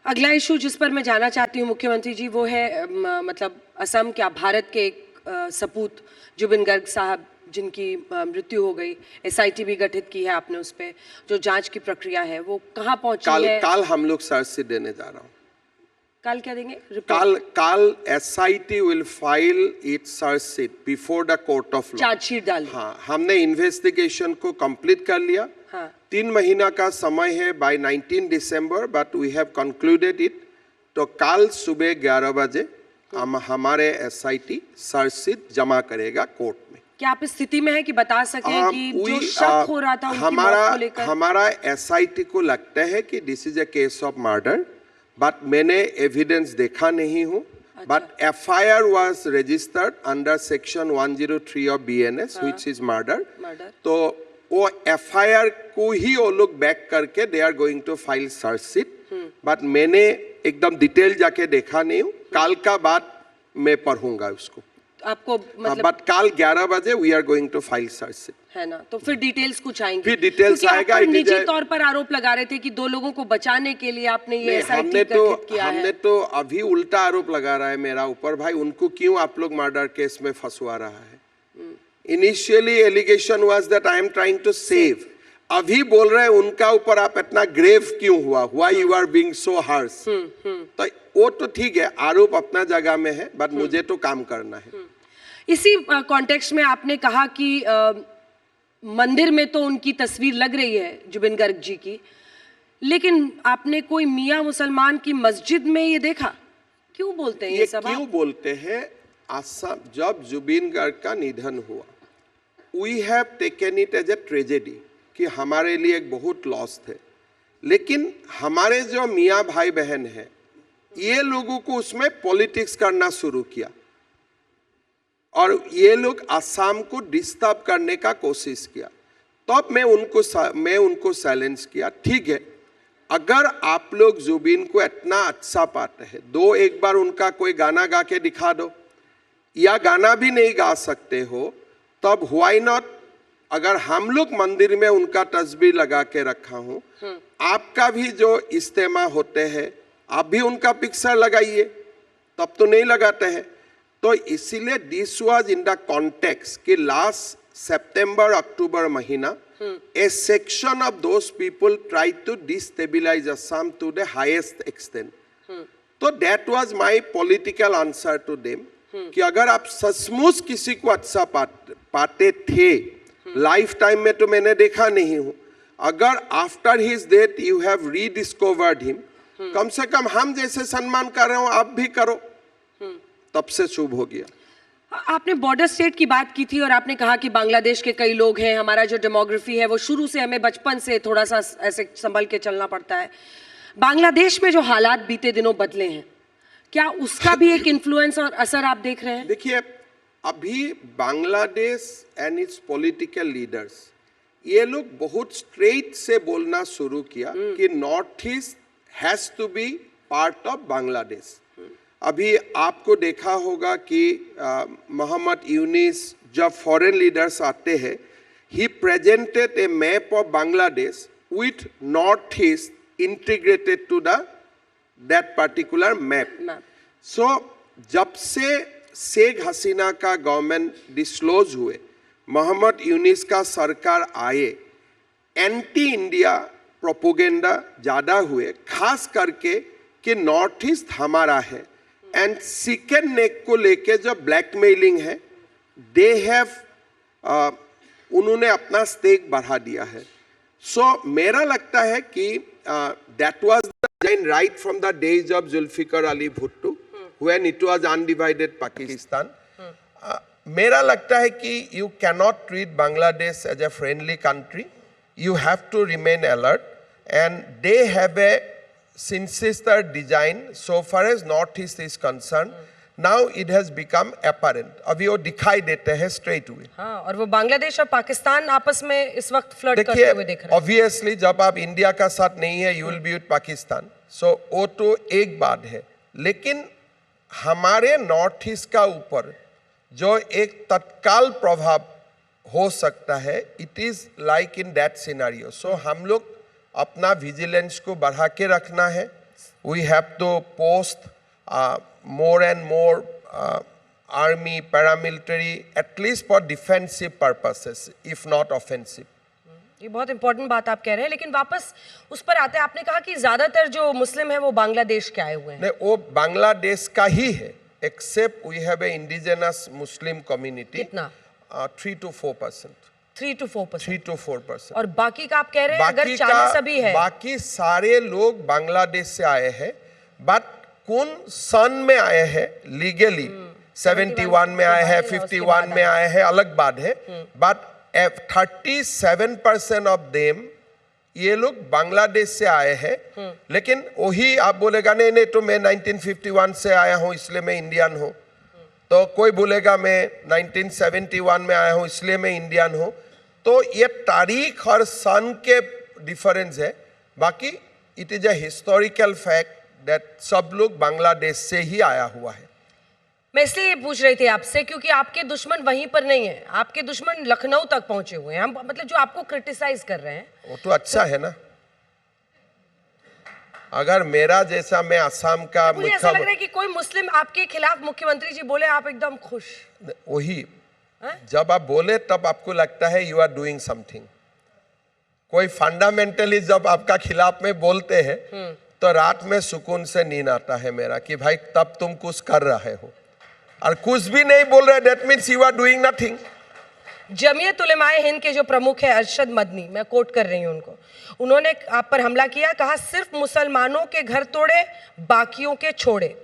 अगला इशू जिस पर मैं जाना चाहती हूँ मुख्यमंत्री जी, वो है मतलब असम क्या भारत के एक सपूत जुबिन गर्ग साहब जिनकी मृत्यु हो गई। एसआईटी भी गठित की है आपने, उस पर जो जांच की प्रक्रिया है वो कहाँ पहुंची है? काल हम लोग सर्च से देने जा रहा हूँ। काल क्या देंगे? काल SIT will file it's search sheet before the court of law. Chargesheet डाल। हाँ, हमने इन्वेस्टिगेशन को कंप्लीट कर लिया। हाँ। 3 महीना का समय है by 19 December, but we have concluded it. तो कल सुबह 11 बजे हमारे एसआईटी सर्च शीट जमा करेगा कोर्ट में। क्या आप इस स्थिति में है कि बता सकें कि जो शक हो रहा था उनकी मौत को लेकर? हमारा एसआईटी को लगता है कि this is a case of murder, but मैंने एविडेंस देखा नहीं हूँ। But FIR was registered under section 103 of BNS which is murder. तो वो एफआईआर को ही वो लोग बैक करके they are going to file charge sheet. But मैंने एकदम डिटेल जाके देखा नहीं हूँ। काल का बाद मैं पढ़ूंगा उसको आपको, मतलब बट कल 11 बजे we are going to file charge sheet, है ना? तो फिर डिटेल्स कुछ आएंगे, फिर डिटेल्स आएगा। निजी तौर पर आरोप लगा रहे थे कि 2 लोगों को बचाने के लिए आपने ये एसआईटी गठित किया है। हमने तो अभी उल्टा आरोप लगा रहा है मेरा ऊपर। भाई, उनको क्यों आप लोग मर्डर केस में फंसवा रहा है? Initially allegation was that I am trying to save. अभी बोल रहे हैं उनका ऊपर आप इतना ग्रेव क्यों हुआ? Why you are being so harsh? तो वो तो ठीक है, आरोप अपना जगह में है, बट मुझे तो काम करना है। इसी कॉन्टेक्स्ट में आपने कहा कि मंदिर में तो उनकी तस्वीर लग रही है जुबिन गर्ग जी की, लेकिन आपने कोई मियां मुसलमान की मस्जिद में ये देखा? क्यों बोलते हैं ये सब? क्यों बोलते हैं? असम जब जुबिन गर्ग का निधन हुआ, we have taken it as a tragedy कि हमारे लिए एक बहुत लॉस थे। लेकिन हमारे जो मियाँ भाई बहन हैं, ये लोगों को उसमें पॉलिटिक्स करना शुरू किया और ये लोग असम को डिस्टर्ब करने का कोशिश किया। तब मैं उनको साइलेंस किया। ठीक है, अगर आप लोग जुबिन को इतना अच्छा पाते हैं, एक बार उनका कोई गाना गा के दिखा दो, या गाना भी नहीं गा सकते हो तब व्हाई नॉट, अगर हम लोग मंदिर में उनका तस्वीर लगा के रखा हूं, आपका भी जो इज्तिमा होते हैं आप भी उनका पिक्चर लगाइए, तब तो नहीं लगाते हैं। तो इसीलिए this was in the context कि लास्ट सितंबर अक्टूबर महीना a section of those people try to destabilise Assam to the highest extent. तो that was my political answer to them कि अगर आप सचमुच किसी को अच्छा पाते थे, लाइफ टाइम में तो मैंने देखा नहीं हूं, अगर after his death you have rediscovered him, कम से कम हम जैसे सम्मान कर रहे हो आप भी करो, तब से शुभ हो गया। आपने बॉर्डर स्टेट की बात की थी और आपने कहा कि बांग्लादेश के कई लोग हैं, हमारा जो डेमोग्राफी है वो शुरू से हमें बचपन से थोड़ा सा ऐसे संभल के चलना पड़ता है। बांग्लादेश में जो हालात बीते दिनों बदले हैं, क्या उसका भी एक इन्फ्लुएंस और असर आप देख रहे हैं? देखिए, अभी Bangladesh and its political leaders, ये लोग बहुत स्ट्रेट से बोलना शुरू किया कि north east has to be part of Bangladesh. अभी आपको देखा होगा कि मोहम्मद यूनिस जब फॉरेन लीडर्स आते हैं, he presented a map of Bangladesh with north east integrated to that particular map. So जब से शेख हसीना का गवर्नमेंट डिस्क्लोज हुए, मोहम्मद यूनिस का सरकार आए, एंटी इंडिया प्रोपोगेंडा ज़्यादा हुए, खास करके कि नॉर्थ ईस्ट हमारा है। एंड चिकन नेक को लेके जो ब्लैकमेलिंग है, दे हैव उन्होंने अपना स्टेक बढ़ा दिया है। सो मेरा लगता है कि that was the design right from the days of Zulfikar Ali Bhutto when it was undivided Pakistan. मेरा लगता है कि you cannot treat Bangladesh as a friendly country, you have to remain alert, and they have a sinister design so far as northeast is concerned. Now it has become apparent, अभी वो दिखाई देते हैं straight away। हाँ, और वो बांग्लादेश और पाकिस्तान आपस में इस वक्त फ्लर्ट करते हुए देख रहे हैं। Obviously जब आप इंडिया का साथ नहीं है, you will be with Pakistan, so वो तो एक बात है। लेकिन हमारे नॉर्थ ईस्ट का ऊपर जो एक तत्काल प्रभाव हो सकता है, it is like in that scenario. So हम लोग अपना विजिलेंस को बढ़ा के रखना है, we have to post more and more army, paramilitary, at least for defensive purposes, if not offensive. ये बहुत इंपॉर्टेंट बात आप कह रहे हैं, लेकिन वापस उस पर आते हैं। आपने कहा कि ज्यादातर जो मुस्लिम है वो बांग्लादेश के आए हुए हैं। नहीं, वो बांग्लादेश का ही है, except we have a indigenous Muslim community. कितना? 3 to 4%। 3 to 4%। 3 to 4%। और बाकी का आप कह रहे हैं अगर 40 भी है, बाकी सारे लोग बांग्लादेश से आए हैं, बट कौन सन में आए हैं लीगली, 71 में आए हैं, 51 में आए हैं, अलग बात है, बट 37% ऑफ देम ये लोग बांग्लादेश से आए हैं। लेकिन वही आप बोलेगा नहीं नहीं तो मैं 1951 से आया हूं इसलिए मैं इंडियन हूं, तो कोई बोलेगा मैं 1971 में आया हूं इसलिए मैं इंडियन हूं। तो ये तारीख और सन के डिफरेंस है, बाकी it is a historical fact that सब लोग बांग्लादेश से ही आया हुआ है। मैं इसलिए पूछ रही थी आपसे क्योंकि आपके दुश्मन वहीं पर नहीं है, आपके दुश्मन लखनऊ तक पहुंचे हुए हैं। हम मतलब जो आपको क्रिटिसाइज कर रहे हैं वो तो अच्छा है ना। अगर मेरा जैसा, मैं असम का, मुझे ऐसा लग रहा है कि कोई मुस्लिम आपके खिलाफ मुख्यमंत्री जी बोले आप एकदम खुश। वही जब आप बोले तब आपको लगता है यू आर डूइंग समथिंग। कोई फंडामेंटलिस्ट जब आपका खिलाफ में बोलते हैं तो रात में सुकून से नींद आता है मेरा कि भाई तब तुम कुछ कर रहे हो, और कुछ भी नहीं बोल रहे that means you are doing nothing. Jamiat Ulemae Hind के जो प्रमुख है अरशद मदनी, मैं कोट कर रही हूं उनको, उन्होंने आप पर हमला किया, कहा सिर्फ मुसलमानों के घर तोड़े बाकियों के छोड़े।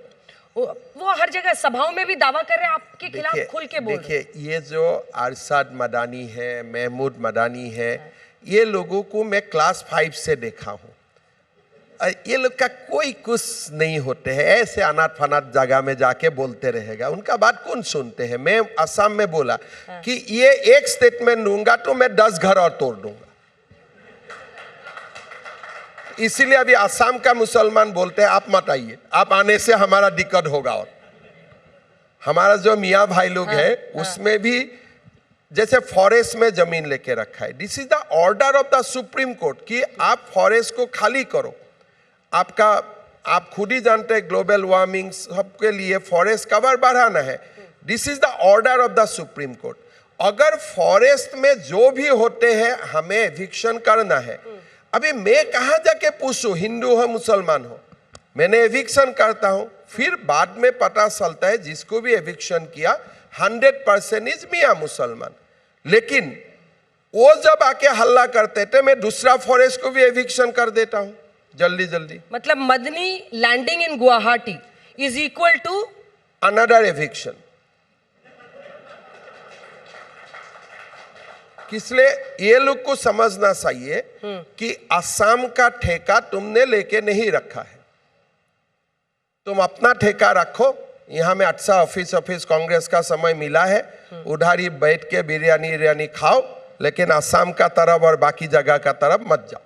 वो हर जगह सभाओं में भी दावा कर रहे हैं, आपके खिलाफ खुल के बोल रहे हैं। देखिए ये जो अरशद मदानी है, महमूद मदानी है, ये लोगों को मैं क्लास 5 से देखा हूँ। ये लोग का कोई कुछ नहीं होते हैं, ऐसे अनाथ फनाथ जगह में जाके बोलते रहेगा, उनका बात कौन सुनते हैं। मैं असम में बोला कि ये एक स्टेटमेंट दूंगा तो मैं 10 घर और तोड़ दूंगा। इसीलिए अभी असम का मुसलमान बोलते हैं आप मत आइए, आप आने से हमारा दिक्कत होगा। और हमारा जो मियाँ भाई लोग है उसमें भी जैसे फॉरेस्ट में जमीन लेके रखा है, this is the order of the supreme court कि आप फॉरेस्ट को खाली करो। आपका आप खुद ही जानते हैं ग्लोबल वार्मिंग सबके लिए फॉरेस्ट कवर बढ़ाना है, this is the order of the supreme court. अगर फॉरेस्ट में जो भी होते हैं हमें एविक्शन करना है, अभी मैं कहाँ जाके पूछूं हिंदू हो मुसलमान हो, मैंने एविक्शन करता हूं, फिर बाद में पता चलता है जिसको भी एविक्शन किया 100% इज मियाँ मुसलमान। लेकिन वो जब आके हल्ला करते थे मैं दूसरा फॉरेस्ट को भी एविक्शन कर देता हूं जल्दी जल्दी। मतलब Madani landing in Guwahati is equal to another eviction. इसलिए ये लोग को समझना चाहिए कि असम का ठेका तुमने लेके नहीं रखा है, तुम अपना ठेका रखो। यहाँ में अच्छा ऑफिस कांग्रेस का समय मिला है, उधर ही बैठ के बिरयानी खाओ, लेकिन असम का तरफ और बाकी जगह का तरफ मत जाओ।